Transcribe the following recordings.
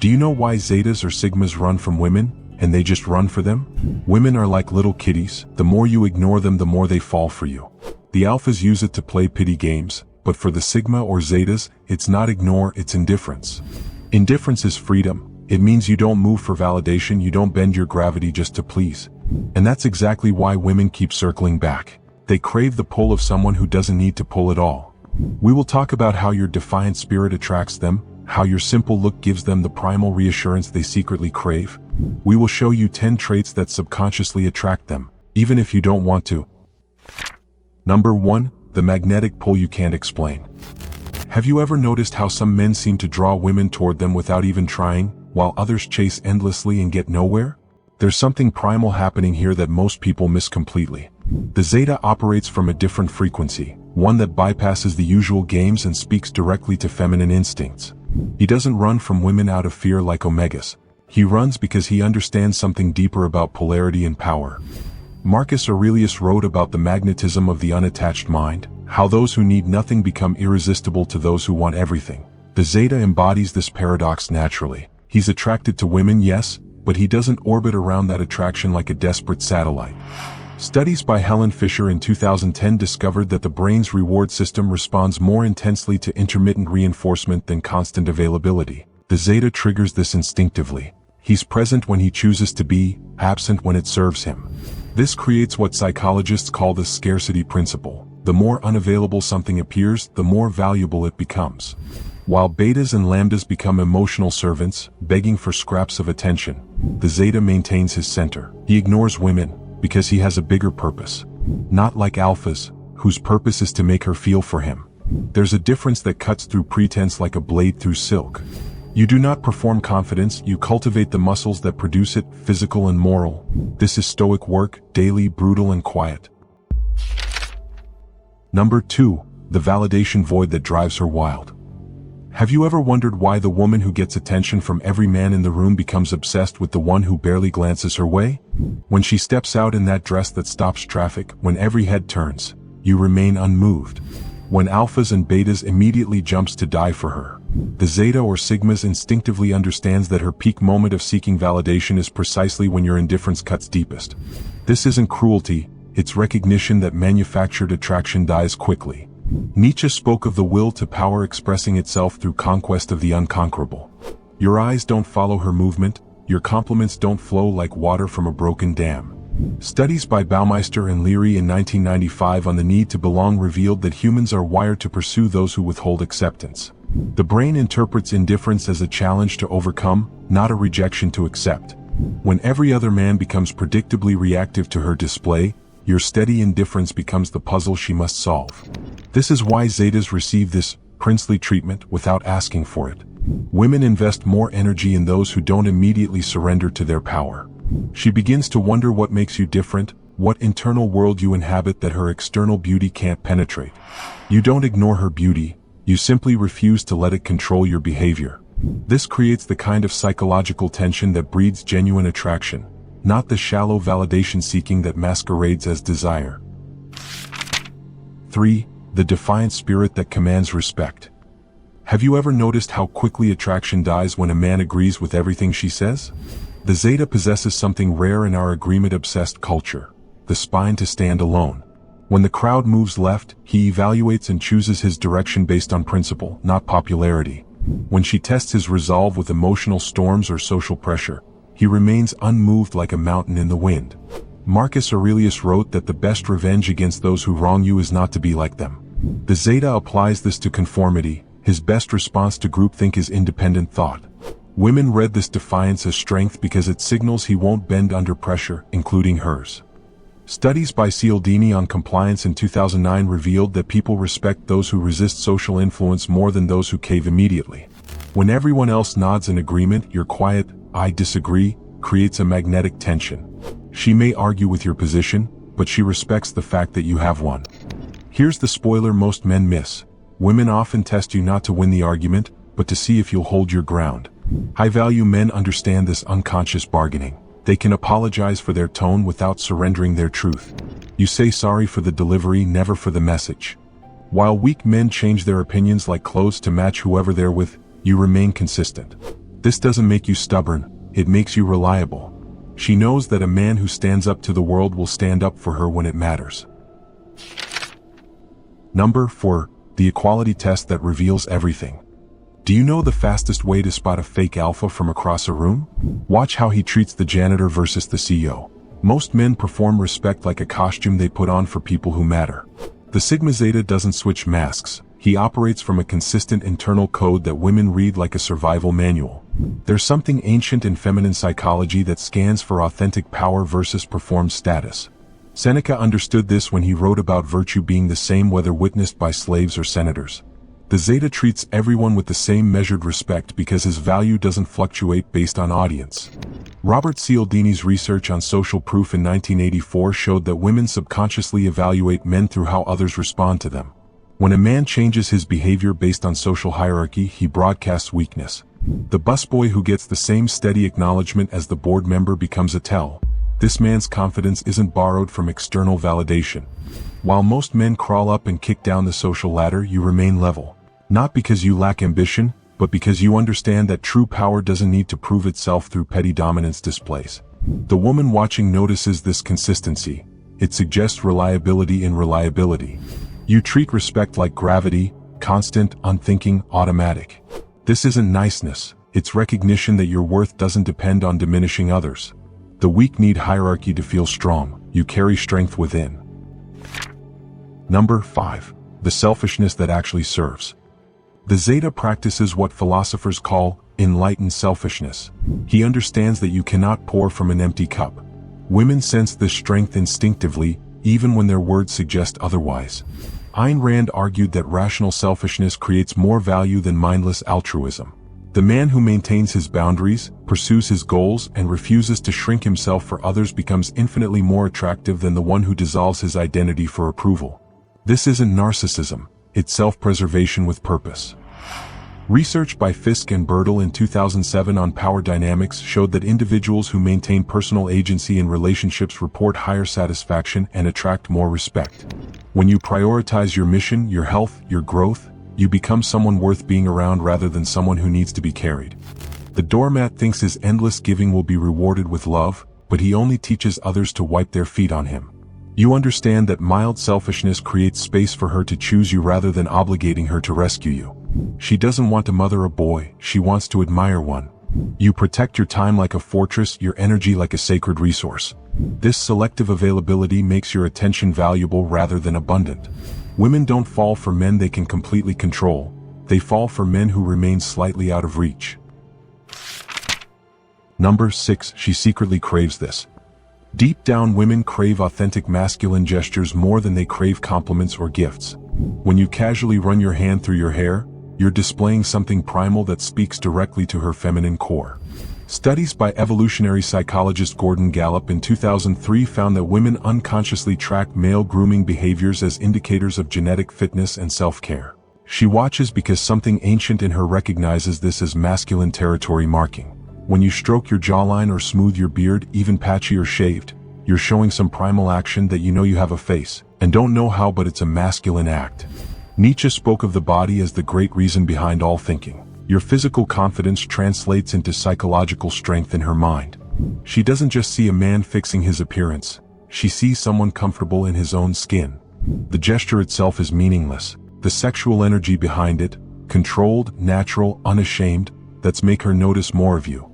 Do you know why zetas or sigmas run from women, and they just run for them? Women are like little kitties. The more you ignore them, the more they fall for you. The alphas use it to play pity games, but for the sigma or zetas, it's not ignore, it's indifference. Indifference is freedom. It means you don't move for validation, you don't bend your gravity just to please. And that's exactly why women keep circling back. They crave the pull of someone who doesn't need to pull at all. We will talk about how your defiant spirit attracts them, how your simple look gives them the primal reassurance they secretly crave. We will show you 10 traits that subconsciously attract them, even if you don't want to. Number 1, the magnetic pull you can't explain. Have you ever noticed how some men seem to draw women toward them without even trying, while others chase endlessly and get nowhere? There's something primal happening here that most people miss completely. The zeta operates from a different frequency, one that bypasses the usual games and speaks directly to feminine instincts. He doesn't run from women out of fear like omegas. He runs because he understands something deeper about polarity and power. Marcus Aurelius wrote about the magnetism of the unattached mind, how those who need nothing become irresistible to those who want everything. The zeta embodies this paradox naturally. He's attracted to women, yes, but he doesn't orbit around that attraction like a desperate satellite. Studies by Helen Fisher in 2010 discovered that the brain's reward system responds more intensely to intermittent reinforcement than constant availability. The zeta triggers this instinctively. He's present when he chooses to be, absent when it serves him. This creates what psychologists call the scarcity principle. The more unavailable something appears, the more valuable it becomes. While betas and lambdas become emotional servants, begging for scraps of attention, the zeta maintains his center. He ignores women because he has a bigger purpose. Not like alphas, whose purpose is to make her feel for him. There's a difference that cuts through pretense like a blade through silk. You do not perform confidence, you cultivate the muscles that produce it, physical and moral. This is stoic work, daily, brutal and quiet. Number 2, the validation void that drives her wild. Have you ever wondered why the woman who gets attention from every man in the room becomes obsessed with the one who barely glances her way? When she steps out in that dress that stops traffic, when every head turns, you remain unmoved. When alphas and betas immediately jumps to die for her, the zeta or sigmas instinctively understands that her peak moment of seeking validation is precisely when your indifference cuts deepest. This isn't cruelty, it's recognition that manufactured attraction dies quickly. Nietzsche spoke of the will to power expressing itself through conquest of the unconquerable. Your eyes don't follow her movement, your compliments don't flow like water from a broken dam. Studies by Baumeister and Leary in 1995 on the need to belong revealed that humans are wired to pursue those who withhold acceptance. The brain interprets indifference as a challenge to overcome, not a rejection to accept. When every other man becomes predictably reactive to her display, your steady indifference becomes the puzzle she must solve. This is why zetas receive this princely treatment without asking for it. Women invest more energy in those who don't immediately surrender to their power. She begins to wonder what makes you different, what internal world you inhabit that her external beauty can't penetrate. You don't ignore her beauty, you simply refuse to let it control your behavior. This creates the kind of psychological tension that breeds genuine attraction, not the shallow validation seeking that masquerades as desire. 3. The defiant spirit that commands respect. Have you ever noticed how quickly attraction dies when a man agrees with everything she says? The zeta possesses something rare in our agreement-obsessed culture, the spine to stand alone. When the crowd moves left, he evaluates and chooses his direction based on principle, not popularity. When she tests his resolve with emotional storms or social pressure, he remains unmoved like a mountain in the wind. Marcus Aurelius wrote that the best revenge against those who wrong you is not to be like them. The zeta applies this to conformity. His best response to groupthink is independent thought. Women read this defiance as strength because it signals he won't bend under pressure, including hers. Studies by Cialdini on compliance in 2009 revealed that people respect those who resist social influence more than those who cave immediately. When everyone else nods in agreement, your quiet, "I disagree," creates a magnetic tension. She may argue with your position, but she respects the fact that you have one. Here's the spoiler most men miss. Women often test you not to win the argument, but to see if you'll hold your ground. High-value men understand this unconscious bargaining. They can apologize for their tone without surrendering their truth. You say sorry for the delivery, never for the message. While weak men change their opinions like clothes to match whoever they're with, you remain consistent. This doesn't make you stubborn, it makes you reliable. She knows that a man who stands up to the world will stand up for her when it matters. Number 4. The equality test that reveals everything. Do you know the fastest way to spot a fake alpha from across a room? Watch how he treats the janitor versus the CEO. Most men perform respect like a costume they put on for people who matter. The Sigma Zeta doesn't switch masks. He operates from a consistent internal code that women read like a survival manual. There's something ancient in feminine psychology that scans for authentic power versus performed status. Seneca understood this when he wrote about virtue being the same whether witnessed by slaves or senators. The Zeta treats everyone with the same measured respect because his value doesn't fluctuate based on audience. Robert Cialdini's research on social proof in 1984 showed that women subconsciously evaluate men through how others respond to them. When a man changes his behavior based on social hierarchy, he broadcasts weakness. The busboy who gets the same steady acknowledgement as the board member becomes a tell. This man's confidence isn't borrowed from external validation. While most men crawl up and kick down the social ladder, you remain level. Not because you lack ambition, but because you understand that true power doesn't need to prove itself through petty dominance displays. The woman watching notices this consistency. It suggests reliability in reliability. You treat respect like gravity, constant, unthinking, automatic. This isn't niceness, it's recognition that your worth doesn't depend on diminishing others. The weak need hierarchy to feel strong, you carry strength within. Number 5. The selfishness that actually serves. The Zeta practices what philosophers call enlightened selfishness. He understands that you cannot pour from an empty cup. Women sense this strength instinctively, even when their words suggest otherwise. Ayn Rand argued that rational selfishness creates more value than mindless altruism. The man who maintains his boundaries, pursues his goals, and refuses to shrink himself for others becomes infinitely more attractive than the one who dissolves his identity for approval. This isn't narcissism, it's self-preservation with purpose. Research by Fisk and Bertel in 2007 on power dynamics showed that individuals who maintain personal agency in relationships report higher satisfaction and attract more respect. When you prioritize your mission, your health, your growth, you become someone worth being around rather than someone who needs to be carried. The doormat thinks his endless giving will be rewarded with love, but he only teaches others to wipe their feet on him. You understand that mild selfishness creates space for her to choose you rather than obligating her to rescue you. She doesn't want to mother a boy, she wants to admire one. You protect your time like a fortress, your energy like a sacred resource. This selective availability makes your attention valuable rather than abundant. Women don't fall for men they can completely control, they fall for men who remain slightly out of reach. Number 6. She secretly craves this. Deep down, women crave authentic masculine gestures more than they crave compliments or gifts. When you casually run your hand through your hair, you're displaying something primal that speaks directly to her feminine core. Studies by evolutionary psychologist Gordon Gallup in 2003 found that women unconsciously track male grooming behaviors as indicators of genetic fitness and self-care. She watches because something ancient in her recognizes this as masculine territory marking. When you stroke your jawline or smooth your beard, even patchy or shaved, you're showing some primal action that you know you have a face, and don't know how, but it's a masculine act. Nietzsche spoke of the body as the great reason behind all thinking. Your physical confidence translates into psychological strength in her mind. She doesn't just see a man fixing his appearance, she sees someone comfortable in his own skin. The gesture itself is meaningless. The sexual energy behind it, controlled, natural, unashamed, that's make her notice more of you.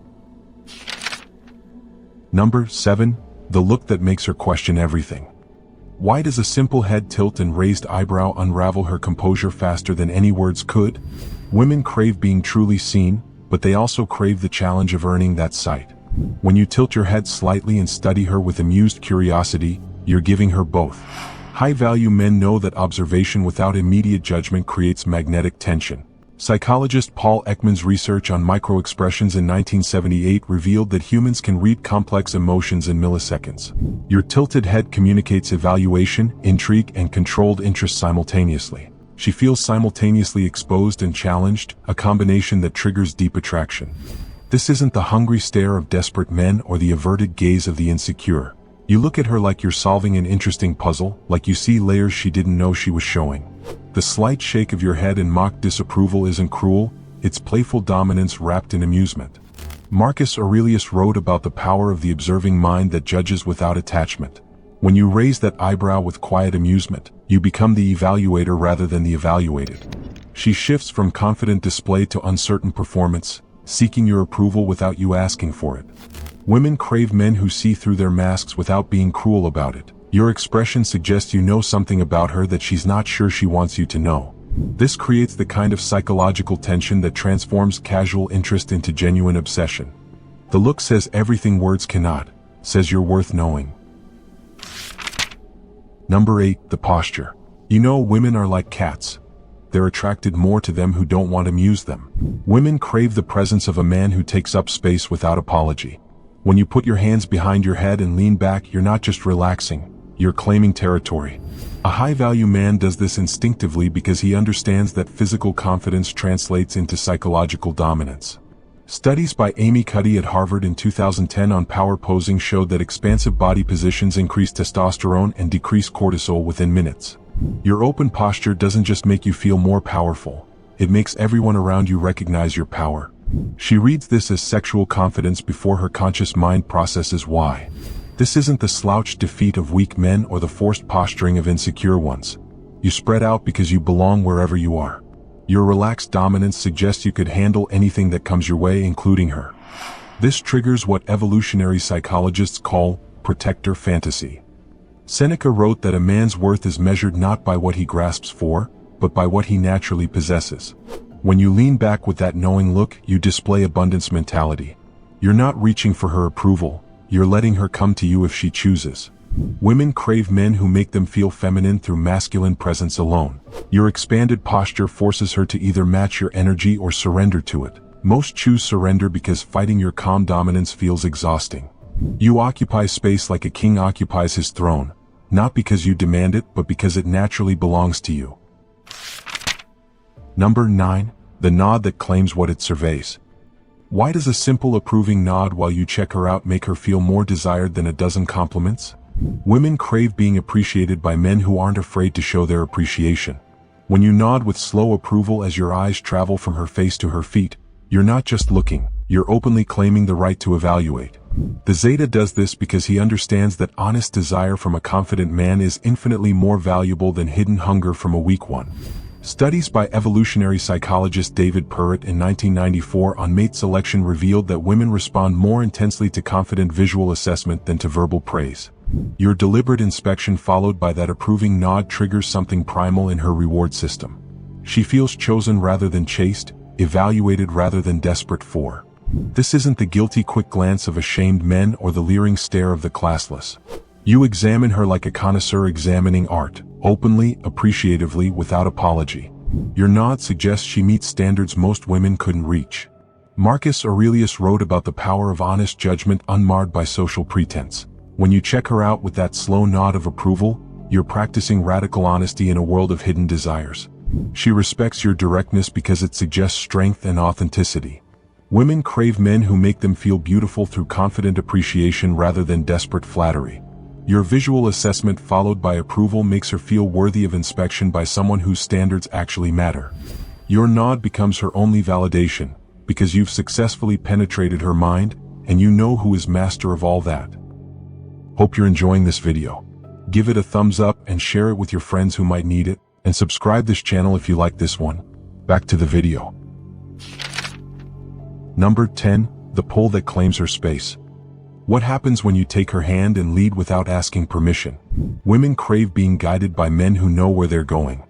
Number 7. The look that makes her question everything. Why does a simple head tilt and raised eyebrow unravel her composure faster than any words could? Women crave being truly seen, but they also crave the challenge of earning that sight. When you tilt your head slightly and study her with amused curiosity, you're giving her both. High-value men know that observation without immediate judgment creates magnetic tension. Psychologist Paul Ekman's research on microexpressions in 1978 revealed that humans can read complex emotions in milliseconds. Your tilted head communicates evaluation, intrigue, and controlled interest simultaneously. She feels simultaneously exposed and challenged, a combination that triggers deep attraction. This isn't the hungry stare of desperate men or the averted gaze of the insecure. You look at her like you're solving an interesting puzzle, like you see layers she didn't know she was showing. The slight shake of your head in mock disapproval isn't cruel, it's playful dominance wrapped in amusement. Marcus Aurelius wrote about the power of the observing mind that judges without attachment. When you raise that eyebrow with quiet amusement, you become the evaluator rather than the evaluated. She shifts from confident display to uncertain performance, seeking your approval without you asking for it. Women crave men who see through their masks without being cruel about it. Your expression suggests you know something about her that she's not sure she wants you to know. This creates the kind of psychological tension that transforms casual interest into genuine obsession. The look says everything words cannot, says you're worth knowing. Number 8, the posture. You know, women are like cats. They're attracted more to them who don't want to amuse them. Women crave the presence of a man who takes up space without apology. When you put your hands behind your head and lean back, you're not just relaxing, you're claiming territory. A high-value man does this instinctively because he understands that physical confidence translates into psychological dominance. Studies by Amy Cuddy at Harvard in 2010 on power posing showed that expansive body positions increase testosterone and decrease cortisol within minutes. Your open posture doesn't just make you feel more powerful, it makes everyone around you recognize your power. She reads this as sexual confidence before her conscious mind processes why. This isn't the slouched defeat of weak men or the forced posturing of insecure ones. You spread out because you belong wherever you are. Your relaxed dominance suggests you could handle anything that comes your way, including her. This triggers what evolutionary psychologists call protector fantasy. Seneca wrote that a man's worth is measured not by what he grasps for, but by what he naturally possesses. When you lean back with that knowing look, you display abundance mentality. You're not reaching for her approval, you're letting her come to you if she chooses. Women crave men who make them feel feminine through masculine presence alone. Your expanded posture forces her to either match your energy or surrender to it. Most choose surrender because fighting your calm dominance feels exhausting. You occupy space like a king occupies his throne, not because you demand it, but because it naturally belongs to you. Number 9, the nod that claims what it surveys. Why does a simple approving nod while you check her out make her feel more desired than a dozen compliments? Women crave being appreciated by men who aren't afraid to show their appreciation. When you nod with slow approval as your eyes travel from her face to her feet, you're not just looking, you're openly claiming the right to evaluate. The zeta does this because he understands that honest desire from a confident man is infinitely more valuable than hidden hunger from a weak one. Studies by evolutionary psychologist David Perrett in 1994 on mate selection revealed that women respond more intensely to confident visual assessment than to verbal praise. Your deliberate inspection followed by that approving nod triggers something primal in her reward system. She feels chosen rather than chased, evaluated rather than desperate for. This isn't the guilty quick glance of ashamed men or the leering stare of the classless. You examine her like a connoisseur examining art, openly, appreciatively, without apology. Your nod suggests she meets standards most women couldn't reach. Marcus Aurelius wrote about the power of honest judgment unmarred by social pretense. When you check her out with that slow nod of approval, you're practicing radical honesty in a world of hidden desires. She respects your directness because it suggests strength and authenticity. Women crave men who make them feel beautiful through confident appreciation rather than desperate flattery. Your visual assessment followed by approval makes her feel worthy of inspection by someone whose standards actually matter. Your nod becomes her only validation, because you've successfully penetrated her mind, and you know who is master of all that. Hope you're enjoying this video. Give it a thumbs up and share it with your friends who might need it, and subscribe this channel if you like this one. Back to the video. Number 10, the pole that claims her space. What happens when you take her hand and lead without asking permission? Women crave being guided by men who know where they're going.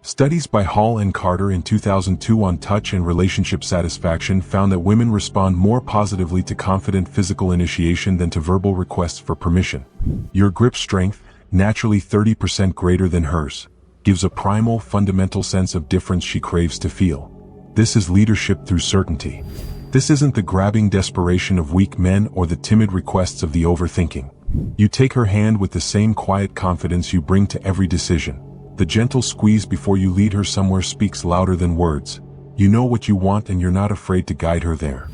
Studies by Hall and Carter in 2002 on touch and relationship satisfaction found that women respond more positively to confident physical initiation than to verbal requests for permission. Your grip strength, naturally 30% greater than hers, gives a primal, fundamental sense of difference she craves to feel. This is leadership through certainty. This isn't the grabbing desperation of weak men or the timid requests of the overthinking. You take her hand with the same quiet confidence you bring to every decision. The gentle squeeze before you lead her somewhere speaks louder than words. You know what you want and you're not afraid to guide her there.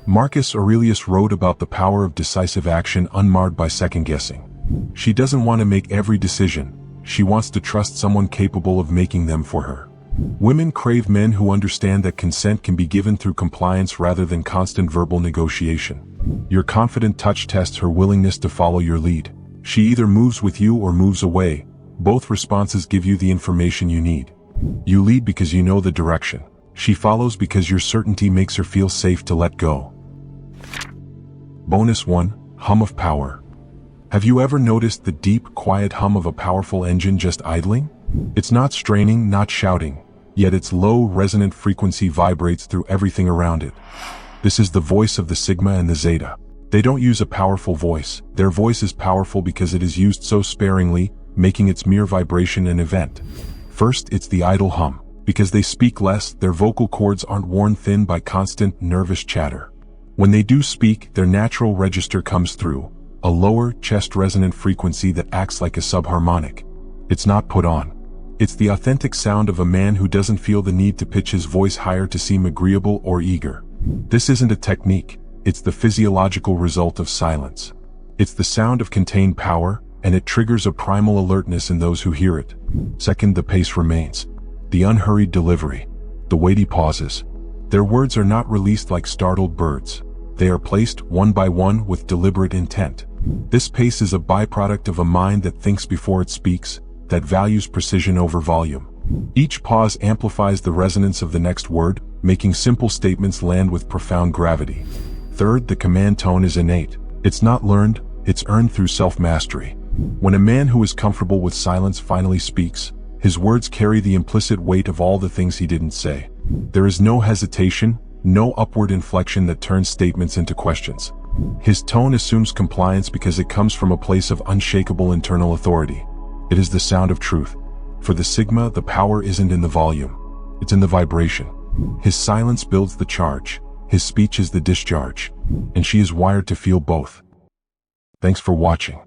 Marcus Aurelius wrote about the power of decisive action unmarred by second-guessing. She doesn't want to make every decision. She wants to trust someone capable of making them for her. Women crave men who understand that consent can be given through compliance rather than constant verbal negotiation. Your confident touch tests her willingness to follow your lead. She either moves with you or moves away. Both responses give you the information you need. You lead because you know the direction. She follows because your certainty makes her feel safe to let go. Bonus 1. Hum of power. Have you ever noticed the deep, quiet hum of a powerful engine just idling? It's not straining, not shouting, yet its low, resonant frequency vibrates through everything around it. This is the voice of the sigma and the zeta. They don't use a powerful voice. Their voice is powerful because it is used so sparingly, making its mere vibration an event. First, it's the idle hum. Because they speak less, their vocal cords aren't worn thin by constant, nervous chatter. When they do speak, their natural register comes through, a lower, chest-resonant frequency that acts like a subharmonic. It's not put on. It's the authentic sound of a man who doesn't feel the need to pitch his voice higher to seem agreeable or eager. This isn't a technique, it's the physiological result of silence. It's the sound of contained power, and it triggers a primal alertness in those who hear it. Second, the pace remains. The unhurried delivery. The weighty pauses. Their words are not released like startled birds. They are placed one by one with deliberate intent. This pace is a byproduct of a mind that thinks before it speaks, that values precision over volume. Each pause amplifies the resonance of the next word, making simple statements land with profound gravity. Third, the command tone is innate. It's not learned, it's earned through self-mastery. When a man who is comfortable with silence finally speaks, his words carry the implicit weight of all the things he didn't say. There is no hesitation, no upward inflection that turns statements into questions. His tone assumes compliance because it comes from a place of unshakable internal authority. It is the sound of truth. For the sigma, the power isn't in the volume. It's in the vibration. His silence builds the charge. His speech is the discharge. And she is wired to feel both. Thanks for watching.